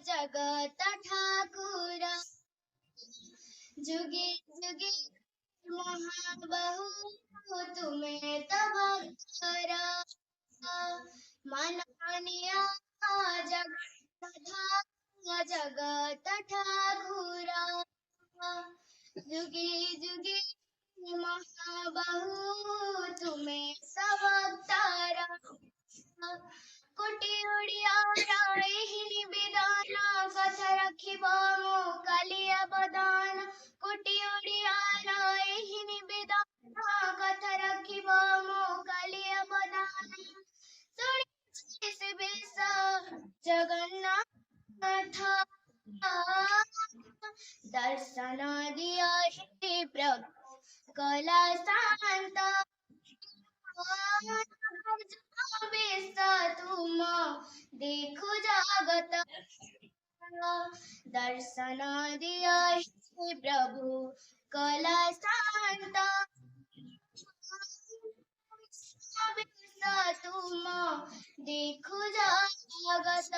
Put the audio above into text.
जगत ठाकुर जुगे जुगे महाबहु तुम्हें तब करा माननीय जगत ठाकुर जुगे जुगे महाबहु तुम्हें सब तारा कोटि ओडिया निवेदन कथा रखिब मो कालिया बदन कोटि ओडिया निवेदन कथा रखिब मो कालिया बदन सुनी से बेस जगन्नाथ दर्शन दिया हे प्रभु कला शांत तुम देखो जागत दर्शन दिया हे प्रभु कला शांत तुम देखो जागत